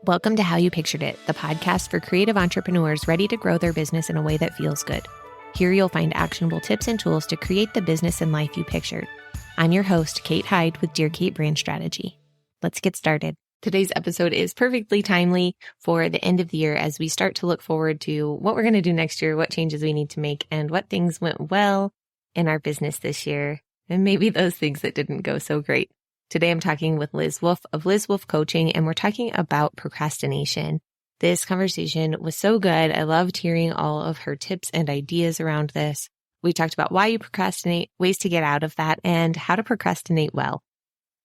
Welcome to How You Pictured It, the podcast for creative entrepreneurs ready to grow their business in a way that feels good. Here you'll find actionable tips and tools to create the business and life you pictured. I'm your host, Kate Hyde with Dear Kate Brand Strategy. Let's get started. Today's episode is perfectly timely for the end of the year as we start to look forward to what we're going to do next year, what changes we need to make, and what things went well in our business this year, and maybe those things that didn't go so great. Today, I'm talking with Liz Wolfe of Liz Wolfe Coaching, and we're talking about procrastination. This conversation was so good. I loved hearing all of her tips and ideas around this. We talked about why you procrastinate, ways to get out of that, and how to procrastinate well.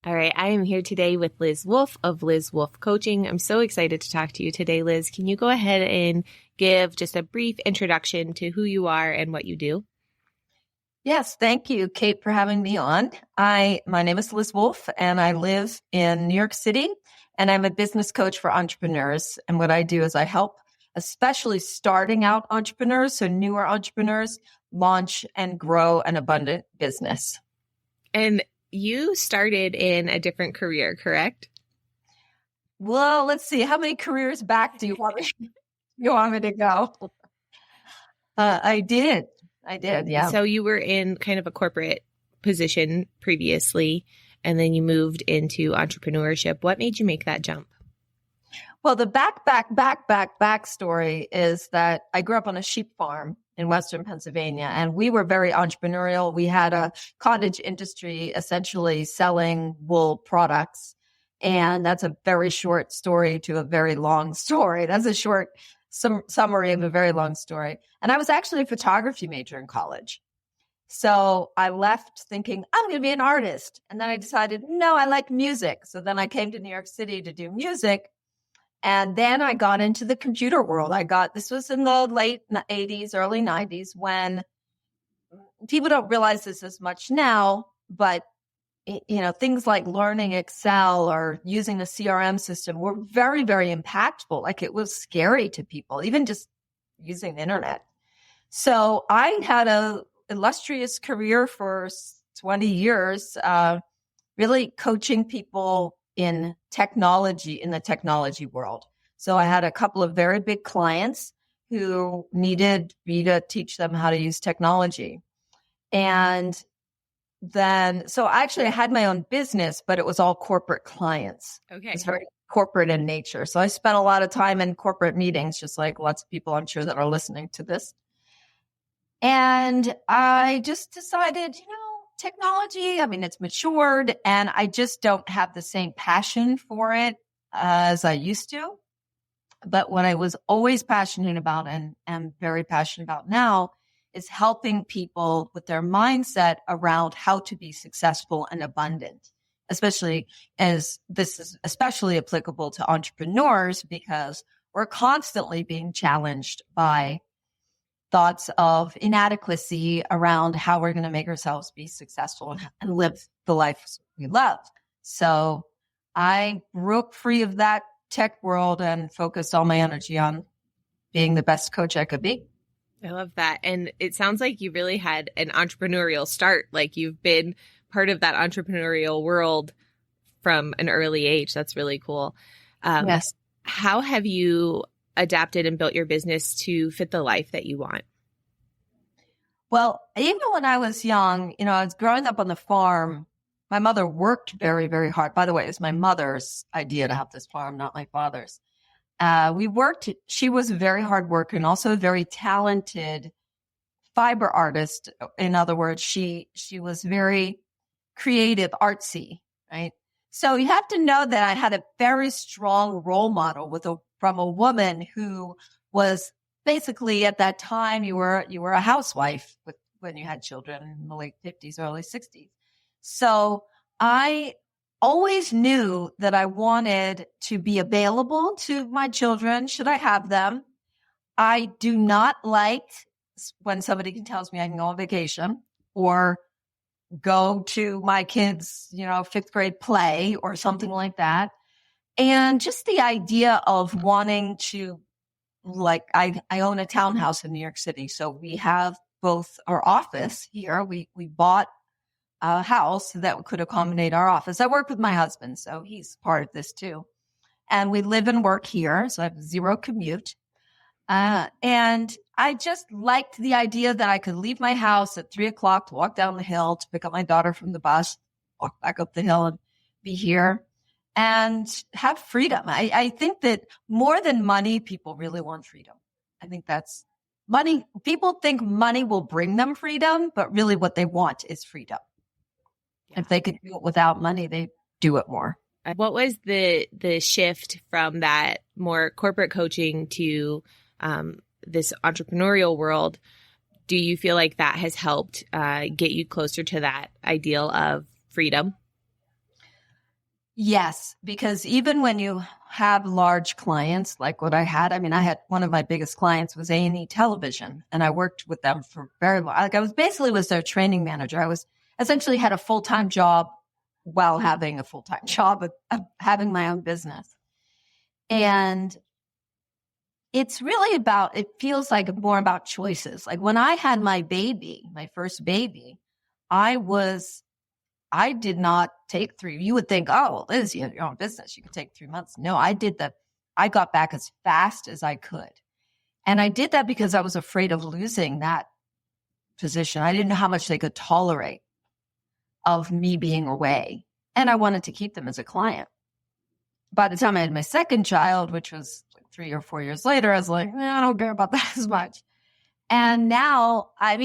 All right, I am here today with Liz Wolfe of Liz Wolfe Coaching. I'm so excited to talk to you today, Liz. Can you go ahead and give just a brief introduction to who you are and what you do? Yes, thank you, Kate, for having me on. My name is Liz Wolfe, and I live in New York City, and I'm a business coach for entrepreneurs. And what I do is I help especially starting out entrepreneurs, so newer entrepreneurs, launch and grow an abundant business. And you started in a different career, correct? Well, let's see. How many careers back do you want me to go? I did, yeah. So you were in kind of a corporate position previously, and then you moved into entrepreneurship. What made you make that jump? Well, the back story is that I grew up on a sheep farm in Western Pennsylvania, and we were very entrepreneurial. We had a cottage industry essentially selling wool products. And that's a very short story to a very long story. That's a short summary of a very long story. And I was actually a photography major in college. So I left thinking, I'm going to be an artist. And then I decided, no, I like music. So then I came to New York City to do music. And then I got into the computer world. This was in the late 80s, early 90s, when people don't realize this as much now, but things like learning Excel or using the CRM system were very, very impactful. Like, it was scary to people, even just using the internet. So I had an illustrious career for 20 years, really coaching people in the technology world. So I had a couple of very big clients who needed me to teach them how to use technology. And then, so actually I had my own business, but it was all corporate clients. Okay. It's very corporate in nature. So I spent a lot of time in corporate meetings, just like lots of people I'm sure that are listening to this. And I just decided, technology, it's matured, and I just don't have the same passion for it as I used to. But what I was always passionate about and am very passionate about now is helping people with their mindset around how to be successful and abundant, especially as this is especially applicable to entrepreneurs because we're constantly being challenged by thoughts of inadequacy around how we're going to make ourselves be successful and live the life we love. So I broke free of that tech world and focused all my energy on being the best coach I could be. I love that. And it sounds like you really had an entrepreneurial start. Like, you've been part of that entrepreneurial world from an early age. That's really cool. Yes. How have you adapted and built your business to fit the life that you want? Well, even when I was young, I was growing up on the farm. My mother worked very, very hard. By the way, it was my mother's idea to have this farm, not my father's. We worked. She was a very hard worker and also a very talented fiber artist. In other words, she was very creative, artsy, right? So you have to know that I had a very strong role model from a woman who was basically, at that time, you were a housewife when you had children in the late 50s, early 60s. So I always knew that I wanted to be available to my children should I have them. I do not like when somebody tells me I can go on vacation or go to my kids', fifth grade play or something like that. And just the idea of wanting to, I own a townhouse in New York City. So we have both our office here. We bought a house that could accommodate our office. I work with my husband, so he's part of this too. and we live and work here. So I have zero commute. And I just liked the idea that I could leave my house at 3:00 to walk down the hill to pick up my daughter from the bus, walk back up the hill and be here and have freedom. I think that more than money, people really want freedom. I think that's money. People think money will bring them freedom, but really what they want is freedom. Yeah. If they could do it without money, they do it more. What was the shift from that more corporate coaching to this entrepreneurial world? Do you feel like that has helped get you closer to that ideal of freedom? Yes, because even when you have large clients like what I had one of my biggest clients was A&E Television, and I worked with them for very long. Like I was their training manager. I was essentially had a full-time job while having a full-time job of having my own business. And it's really it feels like more about choices. Like when I had my first baby, I did not take 3. You would think, oh, Liz, you have your own business. You could take 3 months. No, I got back as fast as I could. And I did that because I was afraid of losing that position. I didn't know how much they could tolerate of me being away. And I wanted to keep them as a client. By the time I had my second child, which was like 3 or 4 years later, I was like, I don't care about that as much. And now, I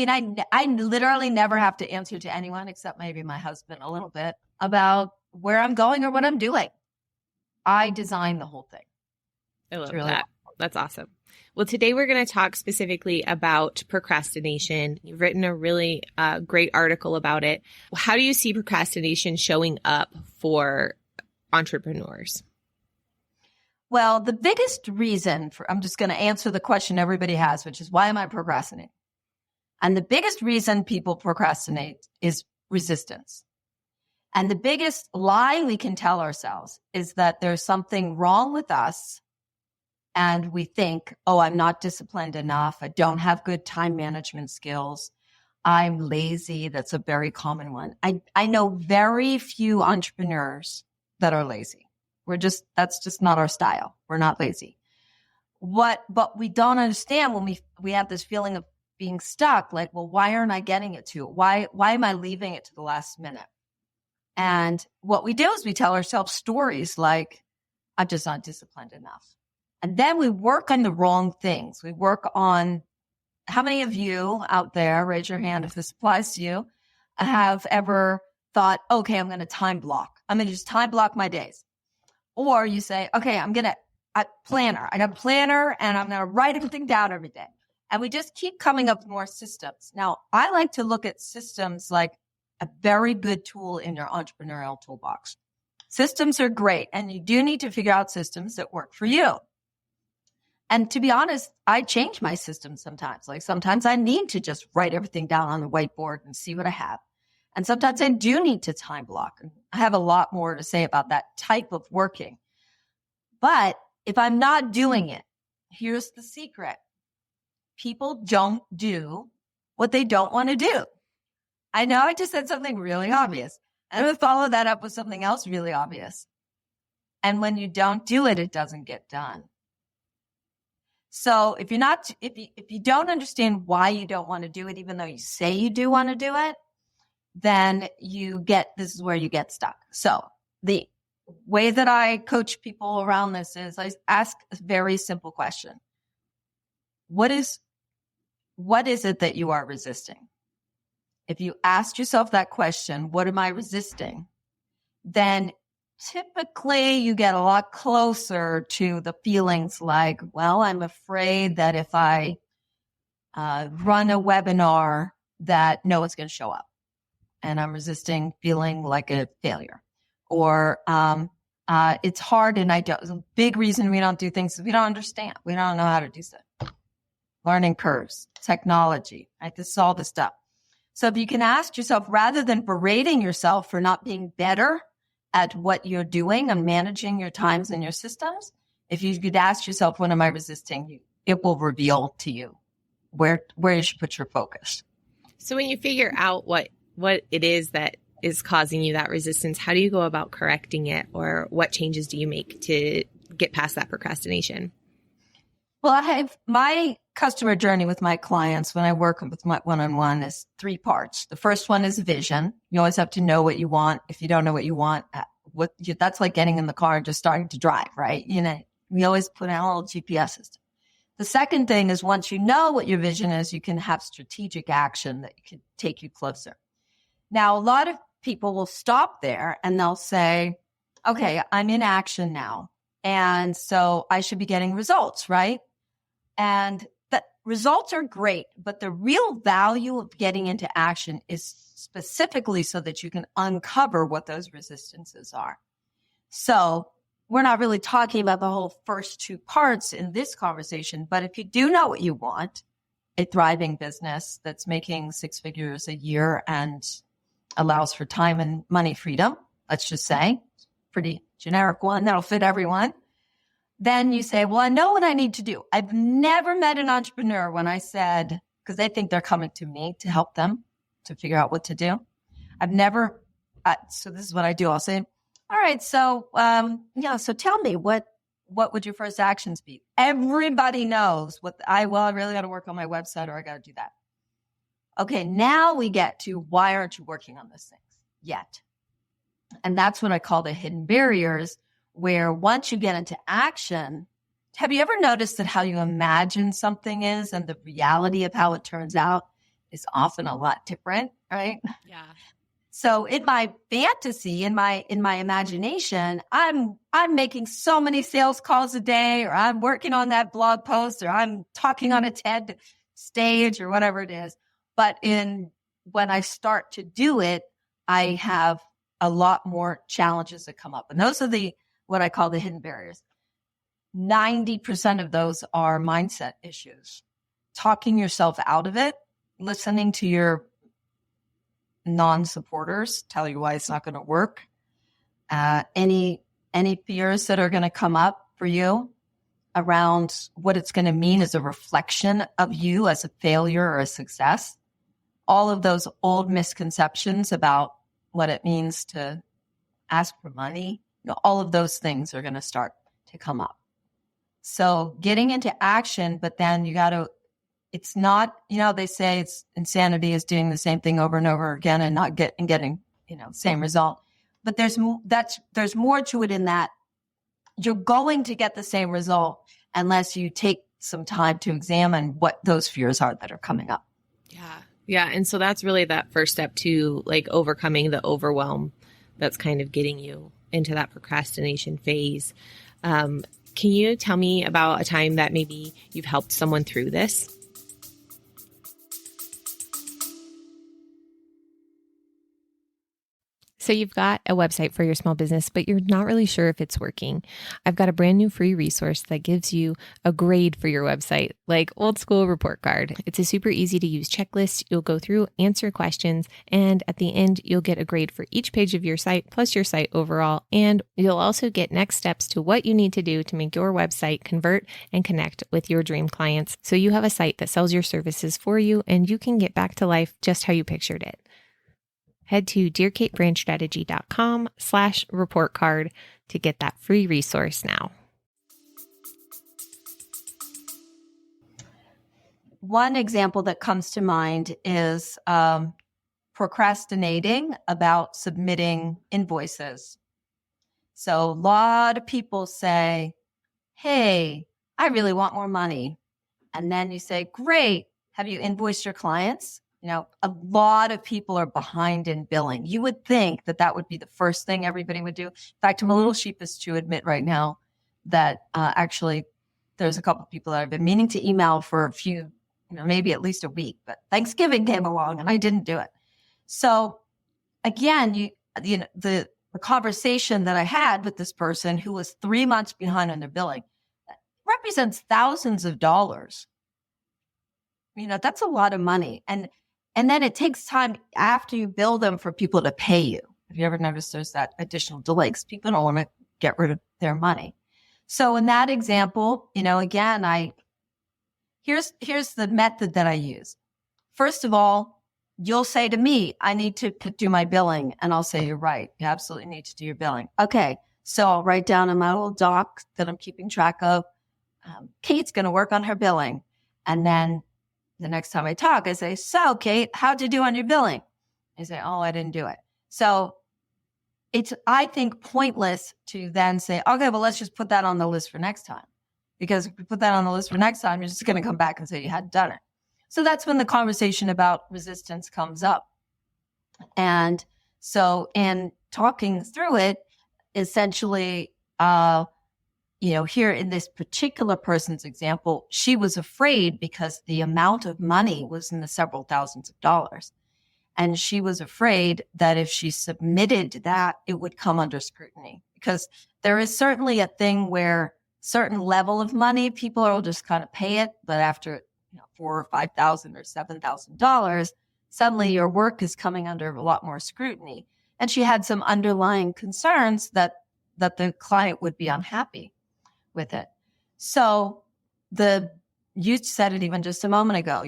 literally never have to answer to anyone except maybe my husband a little bit about where I'm going or what I'm doing. I design the whole thing. I love that. That's awesome. Well, today we're going to talk specifically about procrastination. You've written a really great article about it. How do you see procrastination showing up for entrepreneurs? Well, the biggest reason I'm just going to answer the question everybody has, which is, why am I procrastinating? And the biggest reason people procrastinate is resistance. And the biggest lie we can tell ourselves is that there's something wrong with us. And we think, oh, I'm not disciplined enough. I don't have good time management skills. I'm lazy. That's a very common one. I know very few entrepreneurs that are lazy. That's just not our style. We're not lazy. But we don't understand when we have this feeling of being stuck, like, well, why aren't I getting it to? Why am I leaving it to the last minute? And what we do is we tell ourselves stories like, I'm just not disciplined enough. And then we work on the wrong things. We work on, how many of you out there, raise your hand if this applies to you, have ever thought, okay, I'm going to time block. I'm going to just time block my days. Or you say, okay, I got a planner and I'm going to write everything down every day. And we just keep coming up with more systems. Now, I like to look at systems like a very good tool in your entrepreneurial toolbox. Systems are great, and you do need to figure out systems that work for you. And to be honest, I change my systems sometimes. Like sometimes I need to just write everything down on the whiteboard and see what I have. And sometimes I do need to time block. I have a lot more to say about that type of working. But if I'm not doing it, here's the secret. People don't do what they don't want to do. I know I just said something really obvious. I'm going to follow that up with something else really obvious. And when you don't do it, it doesn't get done. So if you don't understand why you don't want to do it, even though you say you do want to do it, then this is where you get stuck. So the way that I coach people around this is I ask a very simple question. What is it that you are resisting? If you ask yourself that question, what am I resisting? Then typically you get a lot closer to the feelings like, well, I'm afraid that if I run a webinar that no one's going to show up. And I'm resisting feeling like a failure. Or it's hard and the big reason we don't do things is we don't understand. We don't know how to do stuff. Learning curves, technology, right? This is all the stuff. So if you can ask yourself, rather than berating yourself for not being better at what you're doing and managing your times and your systems, if you could ask yourself, what am I resisting? It will reveal to you where you should put your focus. So when you figure out what it is that is causing you that resistance, how do you go about correcting it, or what changes do you make to get past that procrastination? Well, I have my customer journey with my clients when I work with my one-on-one is 3 parts. The first one is vision. You always have to know what you want. If you don't know what you want, that's like getting in the car and just starting to drive, right? We always put out a little GPS system. The second thing is once you know what your vision is, you can have strategic action that can take you closer. Now, a lot of people will stop there and they'll say, okay, I'm in action now. And so I should be getting results, right? And the results are great, but the real value of getting into action is specifically so that you can uncover what those resistances are. So we're not really talking about the whole first 2 parts in this conversation, but if you do know what you want, a thriving business that's making 6 figures a year and allows for time and money freedom, let's just say, pretty generic one that'll fit everyone. Then you say, well, I know what I need to do. I've never met an entrepreneur when I said, because they think they're coming to me to help them to figure out what to do. So this is what I do. I'll say, all right, so, so tell me what would your first actions be? Everybody knows I really got to work on my website or I got to do that. Okay, now we get to why aren't you working on those things yet? And that's what I call the hidden barriers, where once you get into action, have you ever noticed that how you imagine something is and the reality of how it turns out is often a lot different, right? Yeah. So in my fantasy, in my imagination, I'm making so many sales calls a day, or I'm working on that blog post, or I'm talking on a TED stage or whatever it is. But when I start to do it, I have a lot more challenges that come up. And those are what I call the hidden barriers. 90% of those are mindset issues. Talking yourself out of it, listening to your non-supporters tell you why it's not going to work. Any fears that are going to come up for you around what it's going to mean as a reflection of you as a failure or a success. All of those old misconceptions about what it means to ask for money, all of those things are going to start to come up. So getting into action, but then it's not, they say it's insanity is doing the same thing over and over again and not getting, same result. But there's more to it in that you're going to get the same result unless you take some time to examine what those fears are that are coming up. Yeah. Yeah. And so that's really that first step to like overcoming the overwhelm that's kind of getting you into that procrastination phase. Can you tell me about a time that maybe you've helped someone through this? So you've got a website for your small business, but you're not really sure if it's working. I've got a brand new free resource that gives you a grade for your website, like old school report card. It's a super easy to use checklist. You'll go through, answer questions, and at the end, you'll get a grade for each page of your site, plus your site overall. And you'll also get next steps to what you need to do to make your website convert and connect with your dream clients. So you have a site that sells your services for you, and you can get back to life just how you pictured it. Head to dearkatebrandstrategy.com/report card to get that free resource now. One example that comes to mind is procrastinating about submitting invoices. So a lot of people say, hey, I really want more money. And then you say, great, have you invoiced your clients? A lot of people are behind in billing. You would think that would be the first thing everybody would do. In fact, I'm a little sheepish to admit right now that actually there's a couple of people that I've been meaning to email for a few, maybe at least a week, but Thanksgiving came along and I didn't do it. So again, the conversation that I had with this person who was 3 months behind on their billing represents thousands of dollars. That's a lot of money. And then it takes time after you bill them for people to pay you. Have you ever noticed there's that additional delay? Because people don't want to get rid of their money. So in that example, again, here's the method that I use. First of all, you'll say to me, I need to do my billing. And I'll say, you're right. You absolutely need to do your billing. Okay. So I'll write down in my little doc that I'm keeping track of, Kate's going to work on her billing. And then the next time I talk, I say, so Kate, how'd you do on your billing? I say, oh, I didn't do it. So it's, I think, pointless to then say, okay, well, let's just put that on the list for next time. Because if we put that on the list for next time, you're just going to come back and say you hadn't done it. So that's when the conversation about resistance comes up. And so in talking through it, essentially, here in this particular person's example, she was afraid because the amount of money was in the several thousands of dollars. And she was afraid that if she submitted that, it would come under scrutiny. Because there is certainly a thing where certain level of money, people will just kind of pay it. But after $4,000 or $5,000 or $7,000, suddenly your work is coming under a lot more scrutiny. And she had some underlying concerns that the client would be unhappy with it. So you said it even just a moment ago,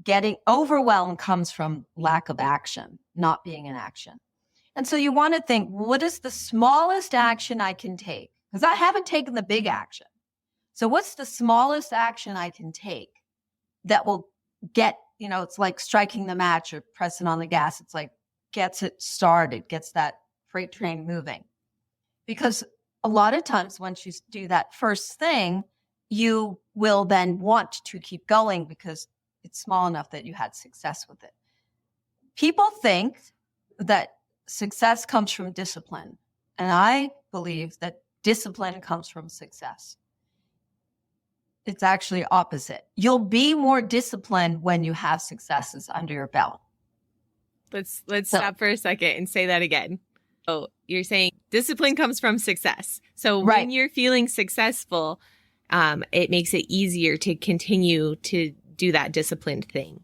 getting overwhelmed comes from lack of action, not being in action. And so you want to think, what is the smallest action I can take? Because I haven't taken the big action. So what's the smallest action I can take that will get, it's like striking the match or pressing on the gas. It's like gets it started, gets that freight train moving. Because a lot of times once you do that first thing, you will then want to keep going because it's small enough that you had success with it. People think that success comes from discipline. And I believe that discipline comes from success. It's actually opposite. You'll be more disciplined when you have successes under your belt. Let's stop for a second and say that again. Oh, you're saying discipline comes from success. So when you're feeling successful, it makes it easier to continue to do that disciplined thing.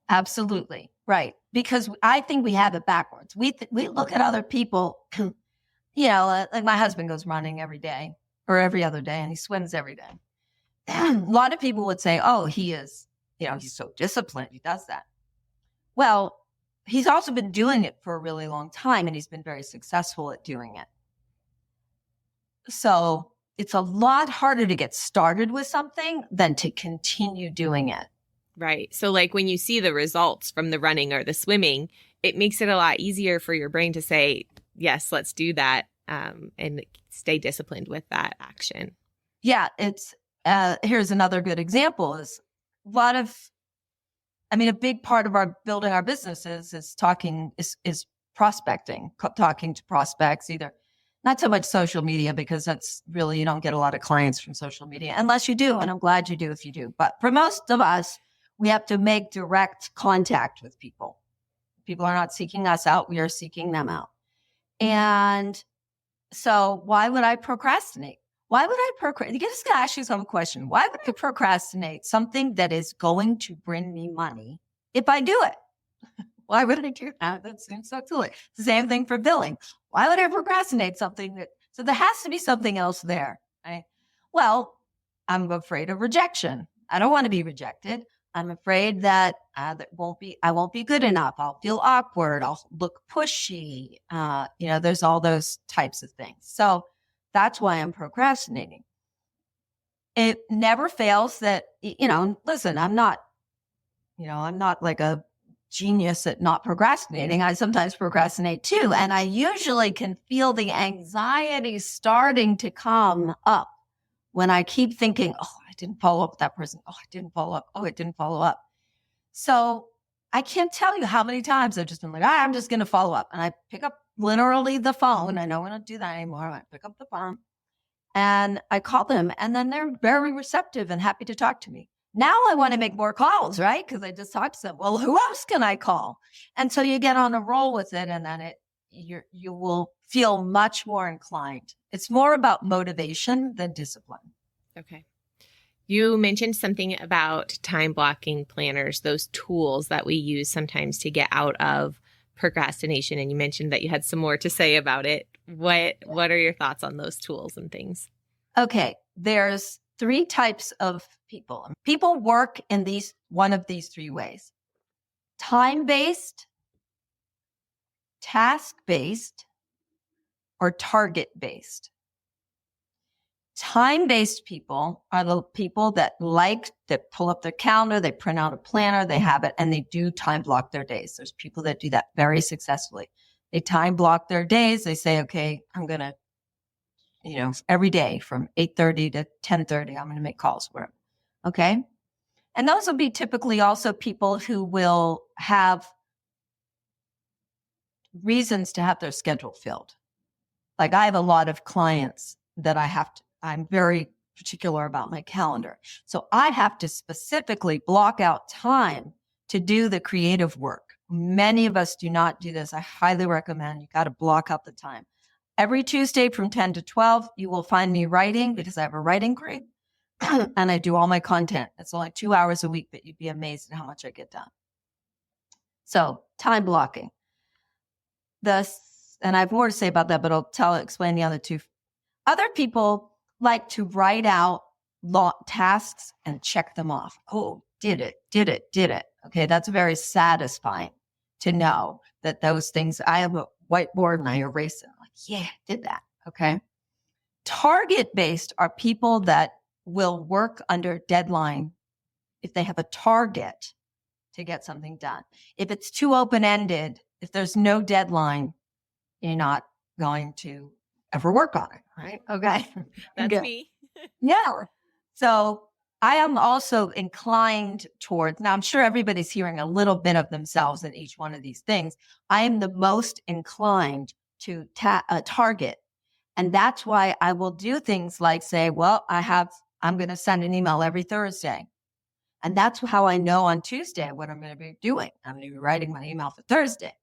Absolutely. Right. Because I think we have it backwards. We look at other people, like my husband goes running every day or every other day and he swims every day. A lot of people would say, oh, he is, he's so disciplined. He does that. Well, he's also been doing it for a really long time and he's been very successful at doing it. So it's a lot harder to get started with something than to continue doing it. Right. So like when you see the results from the running or the swimming, it makes it a lot easier for your brain to say, yes, let's do that, and stay disciplined with that action. Yeah. It's, here's another good example is a big part of our building our businesses is prospecting, talking to prospects, either not so much social media, because that's really, you don't get a lot of clients from social media unless you do. And I'm glad you do if you do. But for most of us, we have to make direct contact with people. People are not seeking us out. We are seeking them out. And so why would I procrastinate? Why would I procrastinate? You just got to ask yourself a question. Why would I procrastinate something that is going to bring me money if I do it? Why would I do that? That seems so silly. It's the same thing for billing. Why would I procrastinate something so there has to be something else there, right? Well, I'm afraid of rejection. I don't want to be rejected. I'm afraid that I won't be good enough. I'll feel awkward. I'll look pushy. There's all those types of things. So that's why I'm procrastinating. It never fails that, listen, I'm not like a genius at not procrastinating. I sometimes procrastinate too. And I usually can feel the anxiety starting to come up when I keep thinking, oh, I didn't follow up with that person. Oh, I didn't follow up. Oh, it didn't follow up. So I can't tell you how many times I've just been like, I'm just going to follow up. And I pick up literally the phone. I know we don't do that anymore. I pick up the phone and I call them and then they're very receptive and happy to talk to me. Now I want to make more calls, right? Because I just talked to them. Well, who else can I call? And so you get on a roll with it and then you will feel much more inclined. It's more about motivation than discipline. Okay. You mentioned something about time blocking planners, those tools that we use sometimes to get out of procrastination. And you mentioned that you had some more to say about it. What are your thoughts on those tools and things? Okay. There's 3 types of people. People work in one of these 3 ways: time-based, task-based, or target-based. Time-based people are the people that pull up their calendar, they print out a planner, they have it, and they do time block their days. There's people that do that very successfully. They time block their days. They say, okay, I'm going to, every day from 8:30 to 10:30, I'm going to make calls for it. Okay. And those will be typically also people who will have reasons to have their schedule filled. Like I have a lot of clients that I'm very particular about my calendar. So I have to specifically block out time to do the creative work. Many of us do not do this. I highly recommend you got to block out the time. Every Tuesday from 10 to 12, you will find me writing because I have a writing group and I do all my content. It's only 2 hours a week, but you'd be amazed at how much I get done. So time blocking. And I have more to say about that, but I'll explain the other two. Other people like to write out tasks and check them off. Oh, did it. Okay, that's very satisfying to know that those things, I have a whiteboard and I erase them. Like, yeah, did that. Okay. Target-based are people that will work under deadline if they have a target to get something done. If it's too open-ended, if there's no deadline, you're not going to ever work on it, right? Okay. That's me. Yeah. So I am also inclined towards, now I'm sure everybody's hearing a little bit of themselves in each one of these things. I am the most inclined to target. And that's why I will do things like say, well, I'm going to send an email every Thursday. And that's how I know on Tuesday what I'm going to be doing. I'm going to be writing my email for Thursday.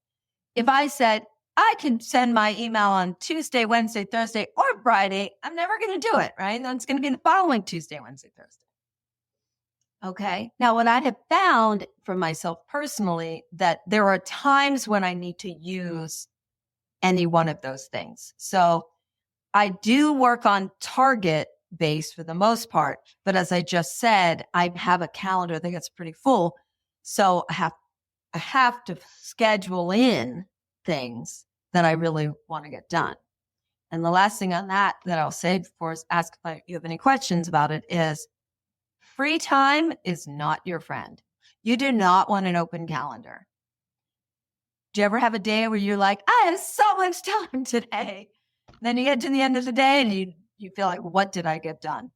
If I said, I can send my email on Tuesday, Wednesday, Thursday, or Friday, I'm never going to do it, right? Then it's going to be the following Tuesday, Wednesday, Thursday. Okay. Now, what I have found for myself personally, that there are times when I need to use any one of those things. So I do work on target base for the most part, but as I just said, I have a calendar that gets pretty full. So I have to schedule in things that I really want to get done. And the last thing on that I'll say before I ask if you have any questions about it is free time is not your friend. You do not want an open calendar. Do you ever have a day where you're like, I have so much time today? Then you get to the end of the day and you feel like, what did I get done?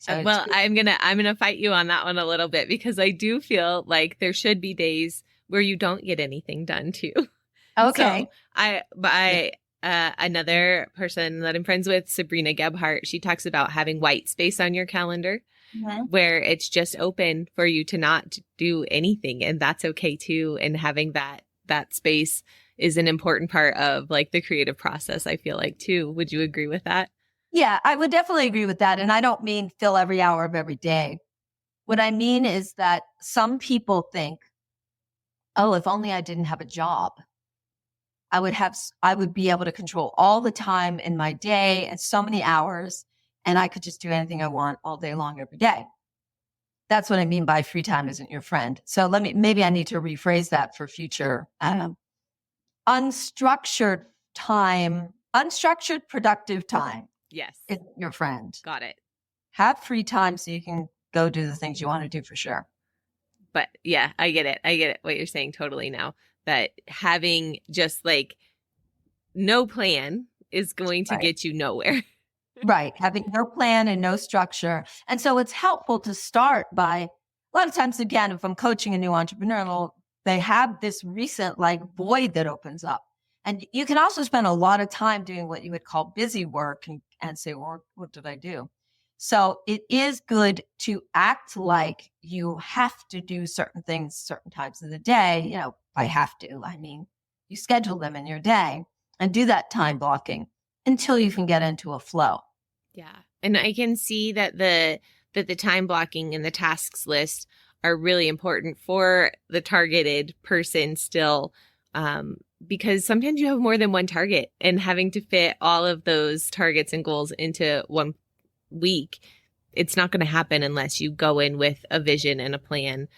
So well, I'm gonna fight you on that one a little bit because I do feel like there should be days where you don't get anything done too. Okay. So another person that I'm friends with, Sabrina Gebhardt, she talks about having white space on your calendar where it's just open for you to not do anything. And that's okay too. And having that space is an important part of like the creative process, I feel like too. Would you agree with that? Yeah, I would definitely agree with that. And I don't mean fill every hour of every day. What I mean is that some people think, oh, if only I didn't have a job, I would be able to control all the time in my day and so many hours, and I could just do anything I want all day long every day. That's what I mean by free time isn't your friend. So maybe I need to rephrase that for future. Unstructured productive time. Yes. Isn't your friend. Got it. Have free time so you can go do the things you want to do for sure. But yeah, I get it what you're saying totally now, that having just like no plan is going to get you nowhere. Right. Having no plan and no structure. And so it's helpful to start by, a lot of times, again, if I'm coaching a new entrepreneur, they have this recent like void that opens up. And you can also spend a lot of time doing what you would call busy work and say, well, what did I do? So it is good to act like you have to do certain things certain times of the day. I have to, I mean, you schedule them in your day and do that time blocking until you can get into a flow. Yeah. And I can see that the time blocking and the tasks list are really important for the targeted person still, because sometimes you have more than one target, and having to fit all of those targets and goals into one week, it's not going to happen unless you go in with a vision and a plan,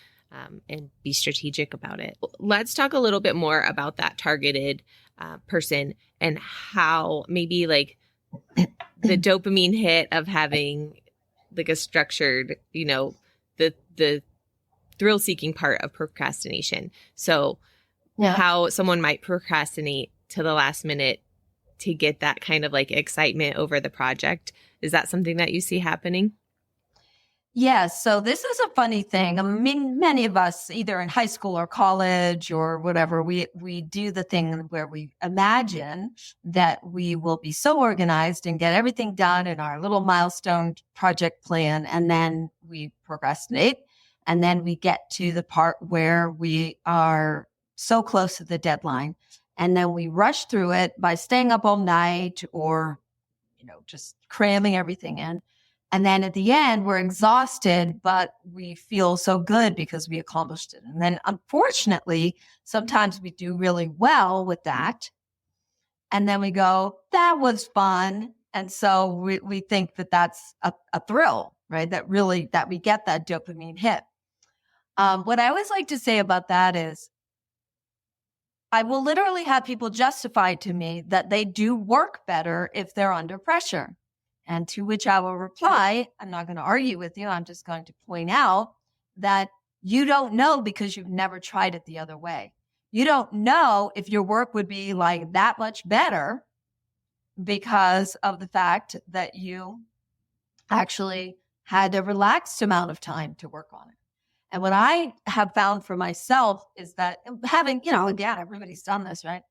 and be strategic about it. Let's talk a little bit more about that targeted person, and how maybe like the dopamine hit of having like a structured, the thrill seeking part of procrastination. So how someone might procrastinate to the last minute to get that kind of like excitement over the project. Is that something that you see happening? Yes. So this is a funny thing. I mean, many of us, either in high school or college or whatever, we do the thing where we imagine that we will be so organized and get everything done in our little milestone project plan. And then we procrastinate. And then we get to the part where we are so close to the deadline. And then we rush through it by staying up all night or, just cramming everything in. And then at the end, we're exhausted, but we feel so good because we accomplished it. And then unfortunately, sometimes we do really well with that. And then we go, that was fun. And so we think that that's a thrill, right? That we get that dopamine hit. What I always like to say about that is I will literally have people justify to me that they do work better if they're under pressure. And to which I will reply, I'm not going to argue with you. I'm just going to point out that you don't know because you've never tried it the other way. You don't know if your work would be like that much better because of the fact that you actually had a relaxed amount of time to work on it. And what I have found for myself is that having, again, everybody's done this, right?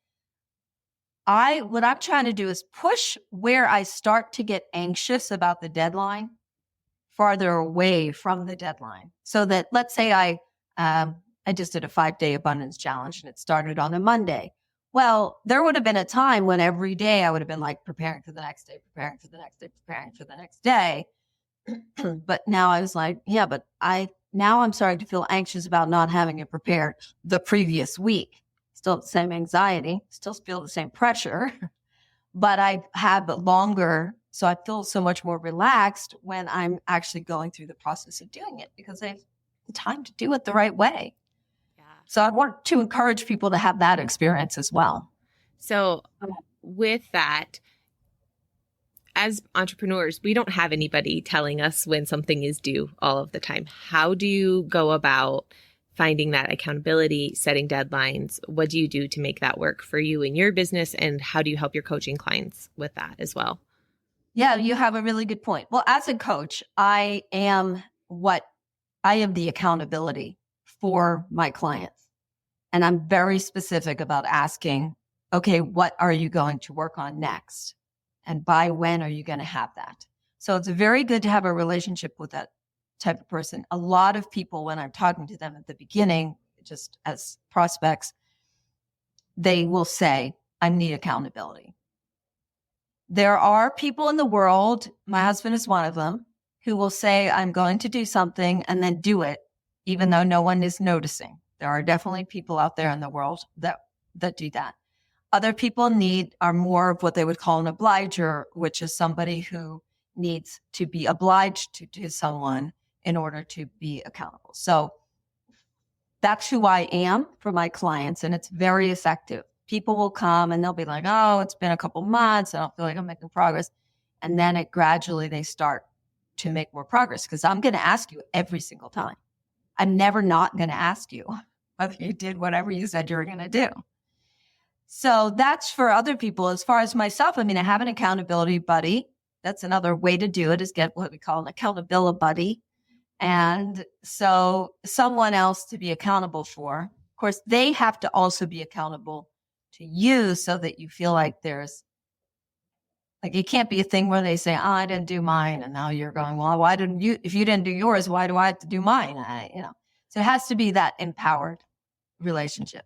What I'm trying to do is push where I start to get anxious about the deadline farther away from the deadline. So that, let's say I just did a 5-day abundance challenge and it started on a Monday. Well, there would have been a time when every day I would have been like preparing for the next day, preparing for the next day, preparing for the next day. But now I was like, yeah, but now I'm starting to feel anxious about not having it prepared the previous week. Still the same anxiety, still feel the same pressure, but I have it longer. So I feel so much more relaxed when I'm actually going through the process of doing it because I have the time to do it the right way. Yeah. So I want to encourage people to have that experience as well. So with that, as entrepreneurs, we don't have anybody telling us when something is due all of the time. How do you go about finding that accountability, setting deadlines? What do you do to make that work for you in your business? And how do you help your coaching clients with that as well? Yeah, you have a really good point. Well, as a coach, I am the accountability for my clients. And I'm very specific about asking, okay, what are you going to work on next? And by when are you going to have that? So it's very good to have a relationship with that type of person. A lot of people, when I'm talking to them at the beginning, just as prospects, they will say, I need accountability. There are people in the world, my husband is one of them, who will say, I'm going to do something and then do it, even though no one is noticing. There are definitely people out there in the world that do that. Other people are more of what they would call an obliger, which is somebody who needs to be obliged to someone in order to be accountable. So that's who I am for my clients, and it's very effective. People will come and they'll be like, oh, it's been a couple months. I don't feel like I'm making progress. And then gradually they start to make more progress because I'm going to ask you every single time. I'm never not going to ask you whether you did whatever you said you were going to do. So that's for other people. As far as myself, I have an accountability buddy. That's another way to do it, is get what we call an accountability buddy. And so someone else to be accountable for. Of course, they have to also be accountable to you so that you feel like it can't be a thing where they say, oh, I didn't do mine. And now you're going, well, why didn't you, if you didn't do yours, why do I have to do mine? So it has to be that empowered relationship.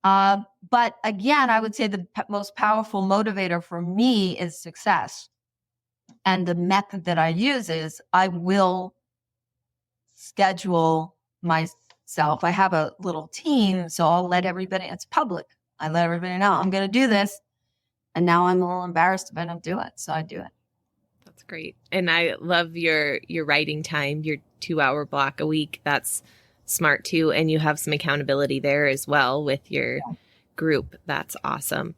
But again, I would say the most powerful motivator for me is success. And the method that I use is I will schedule myself. I have a little team, so I'll let everybody, it's public. I let everybody know I'm going to do this. And now I'm a little embarrassed if I don't do it. So I do it. That's great. And I love your writing time, your 2-hour block a week. That's smart too. And you have some accountability there as well with your group. That's awesome.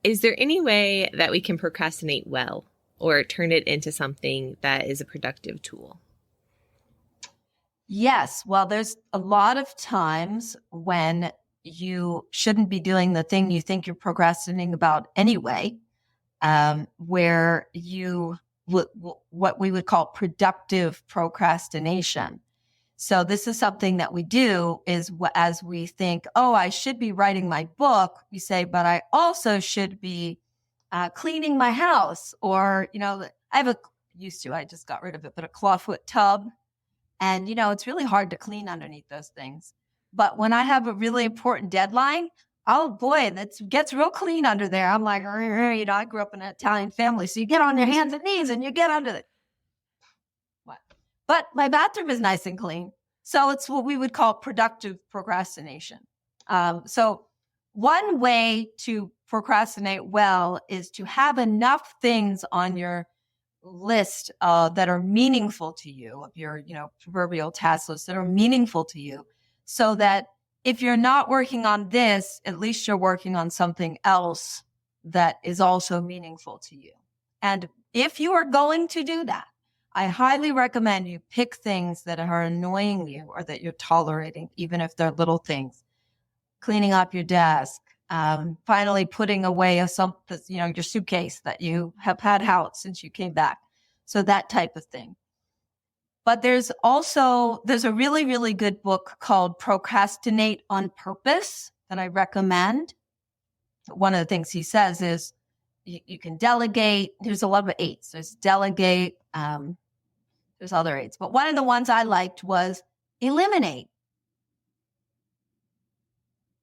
Is there any way that we can procrastinate well or turn it into something that is a productive tool? Yes. Well, there's a lot of times when you shouldn't be doing the thing you think you're procrastinating about anyway, where what we would call productive procrastination. So this is something that we do is as we think, oh, I should be writing my book, we say, but I also should be cleaning my house, or, I just got rid of it, but a clawfoot tub. And, it's really hard to clean underneath those things. But when I have a really important deadline, oh boy, that gets real clean under there. I'm like, I grew up in an Italian family. So you get on your hands and knees and you get under it. What? But my bathroom is nice and clean. So it's what we would call productive procrastination. So one way to procrastinate well is to have enough things on your list that are meaningful to you, of your, proverbial task list that are meaningful to you, so that if you're not working on this, at least you're working on something else that is also meaningful to you. And if you are going to do that, I highly recommend you pick things that are annoying you or that you're tolerating, even if they're little things. Cleaning up your desk, finally putting away your suitcase that you have had out since you came back. So that type of thing. But there's a really, really good book called Procrastinate on Purpose that I recommend. One of the things he says is you can delegate. There's a lot of eights. There's delegate. There's other eights. But one of the ones I liked was eliminate.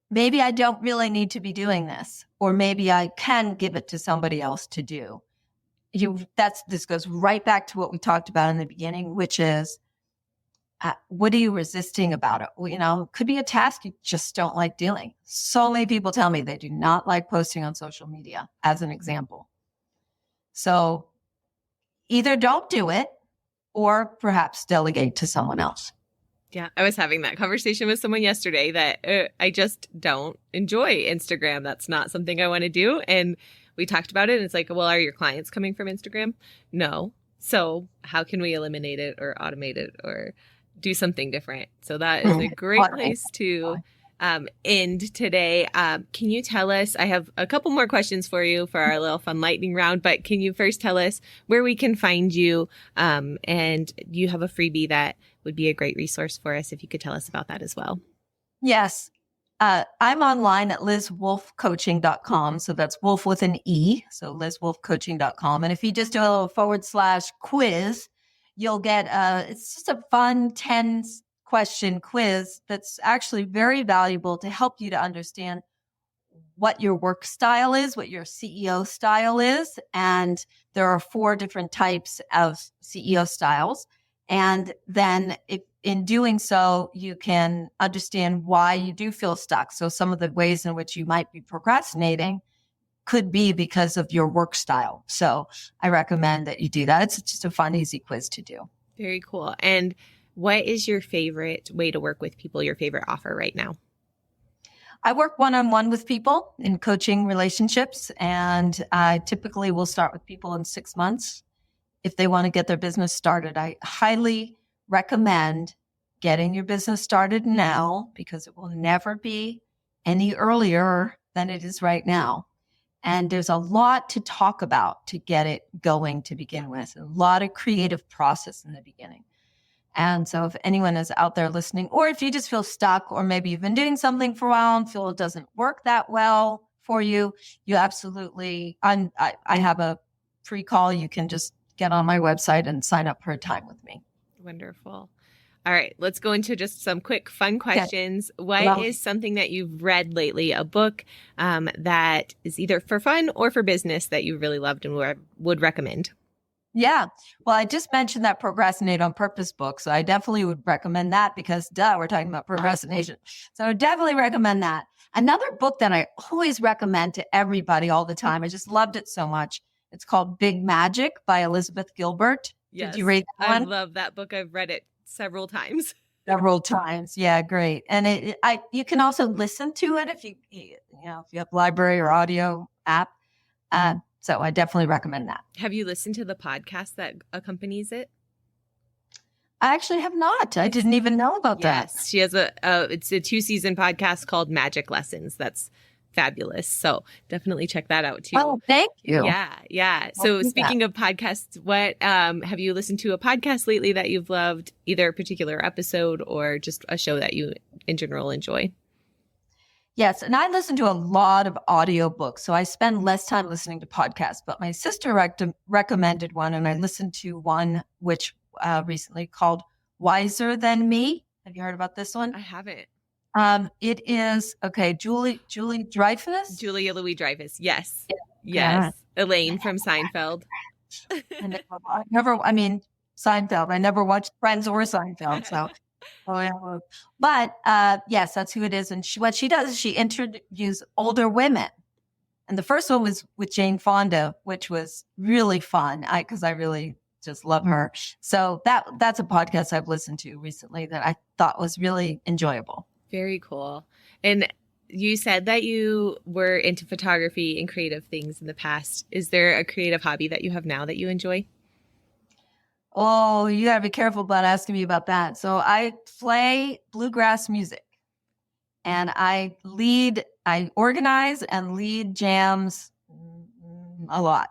Maybe I don't really need to be doing this, or maybe I can give it to somebody else to do. This goes right back to what we talked about in the beginning, which is, what are you resisting about it? Well, it could be a task you just don't like doing. So many people tell me they do not like posting on social media, as an example. So either don't do it or perhaps delegate to someone else. Yeah, I was having that conversation with someone yesterday that I just don't enjoy Instagram. That's not something I want to do. And we talked about it. And it's like, well, are your clients coming from Instagram? No. So how can we eliminate it or automate it or do something different? So that is a great place to end today. Can you tell us, I have a couple more questions for you for our little fun lightning round, but can you first tell us where we can find you? And you have a freebie that would be a great resource for us if you could tell us about that as well. Yes. I'm online at lizwolfecoaching.com. So that's Wolf with an E. So lizwolfecoaching.com. And if you just do a little /quiz, you'll get, it's just a fun 10-question quiz that's actually very valuable to help you to understand what your work style is, what your CEO style is. And there are 4 different types of CEO styles. And then in doing so, you can understand why you do feel stuck. So some of the ways in which you might be procrastinating could be because of your work style. So I recommend that you do that. It's just a fun, easy quiz to do. Very cool. And what is your favorite way to work with people, your favorite offer right now? I work one-on-one with people in coaching relationships, and I typically will start with people in 6 months. If they want to get their business started, I highly recommend getting your business started now, because it will never be any earlier than it is right now. And there's a lot to talk about to get it going to begin with, a lot of creative process in the beginning. And so if anyone is out there listening, or if you just feel stuck, or maybe you've been doing something for a while and feel it doesn't work that well for you, you absolutely, I have a free call. You can just get on my website and sign up for a time with me. Wonderful. All right, let's go into just some quick fun questions. Okay. What is something that you've read lately, a book that is either for fun or for business that you really loved and would recommend? Yeah. Well, I just mentioned that Procrastinate on Purpose book. So I definitely would recommend that because, we're talking about procrastination. So I would definitely recommend that. Another book that I always recommend to everybody all the time, I just loved it so much. It's called Big Magic by Elizabeth Gilbert. Yes, did you read that one? I love that book. I've read it several times. several times. Yeah, great. And you can also listen to it if you have library or audio app. So I definitely recommend that. Have you listened to the podcast that accompanies it? I actually have not. I didn't even know about that. Yes, she has it's a 2-season podcast called Magic Lessons. That's fabulous. So definitely check that out too. Oh, thank you. Yeah. So speaking of podcasts, what have you listened to a podcast lately that you've loved, either a particular episode or just a show that you in general enjoy? Yes, and I listen to a lot of audiobooks, so I spend less time listening to podcasts. But my sister recommended one, and I listened to one which recently called Wiser Than Me. Have you heard about this one? I haven't. It is Julie Dreyfus. Julia Louis-Dreyfus. Yes. Yeah. Elaine from Seinfeld. Seinfeld. I never watched Friends or Seinfeld, so. Oh yeah. But yes, that's who it is. And what she does is she interviews older women. And the first one was with Jane Fonda, which was really fun. Because I really just love her. So that's a podcast I've listened to recently that I thought was really enjoyable. Very cool. And you said that you were into photography and creative things in the past. Is there a creative hobby that you have now that you enjoy? Oh, you got to be careful about asking me about that. So I play bluegrass music and I organize and lead jams a lot.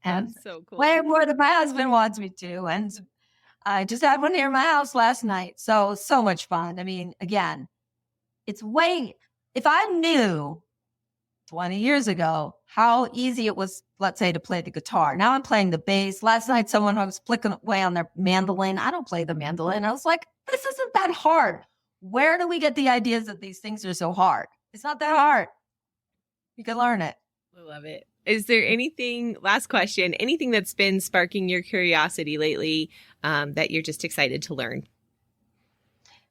And that's so cool. Way more than my husband wants me to. And I just had one here in my house last night. So much fun. I mean, again, if I knew 20 years ago how easy it was, let's say, to play the guitar. Now I'm playing the bass. Last night, someone was flicking away on their mandolin. I don't play the mandolin. I was like, this isn't that hard. Where do we get the ideas that these things are so hard? It's not that hard. You can learn it. I love it. Is there anything, last question, anything that's been sparking your curiosity lately that you're just excited to learn?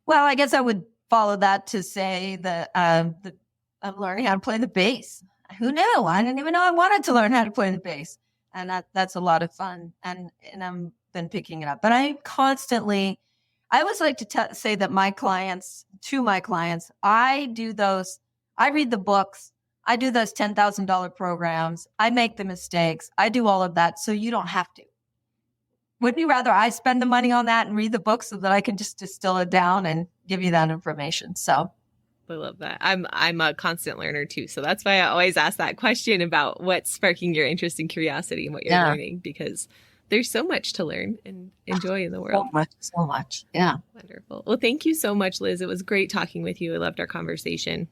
Well, I guess I would follow that to say that I'm learning how to play the bass. Who knew? I didn't even know I wanted to learn how to play the bass. And that's a lot of fun. And I've been picking it up. But I always like to say that to my clients, I read the books. I do those $10,000 programs. I make the mistakes. I do all of that so you don't have to. Wouldn't you rather I spend the money on that and read the books so that I can just distill it down and give you that information? So I love that. I'm a constant learner too. So that's why I always ask that question about what's sparking your interest and curiosity and what you're learning, because there's so much to learn and enjoy in the world. So much. Yeah. Wonderful. Well, thank you so much, Liz. It was great talking with you. I loved our conversation.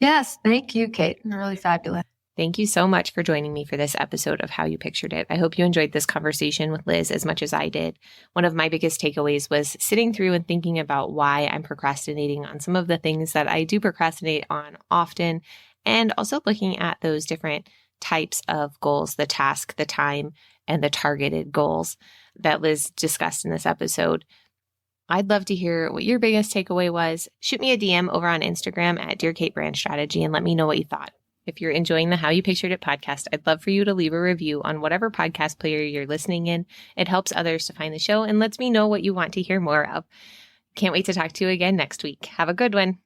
Yes. Thank you, Kate. Really fabulous. Thank you so much for joining me for this episode of How You Pictured It. I hope you enjoyed this conversation with Liz as much as I did. One of my biggest takeaways was sitting through and thinking about why I'm procrastinating on some of the things that I do procrastinate on often, and also looking at those different types of goals, the task, the time, and the targeted goals that Liz discussed in this episode. I'd love to hear what your biggest takeaway was. Shoot me a DM over on Instagram at Dear Kate Brand Strategy and let me know what you thought. If you're enjoying the How You Pictured It podcast, I'd love for you to leave a review on whatever podcast player you're listening in. It helps others to find the show and lets me know what you want to hear more of. Can't wait to talk to you again next week. Have a good one.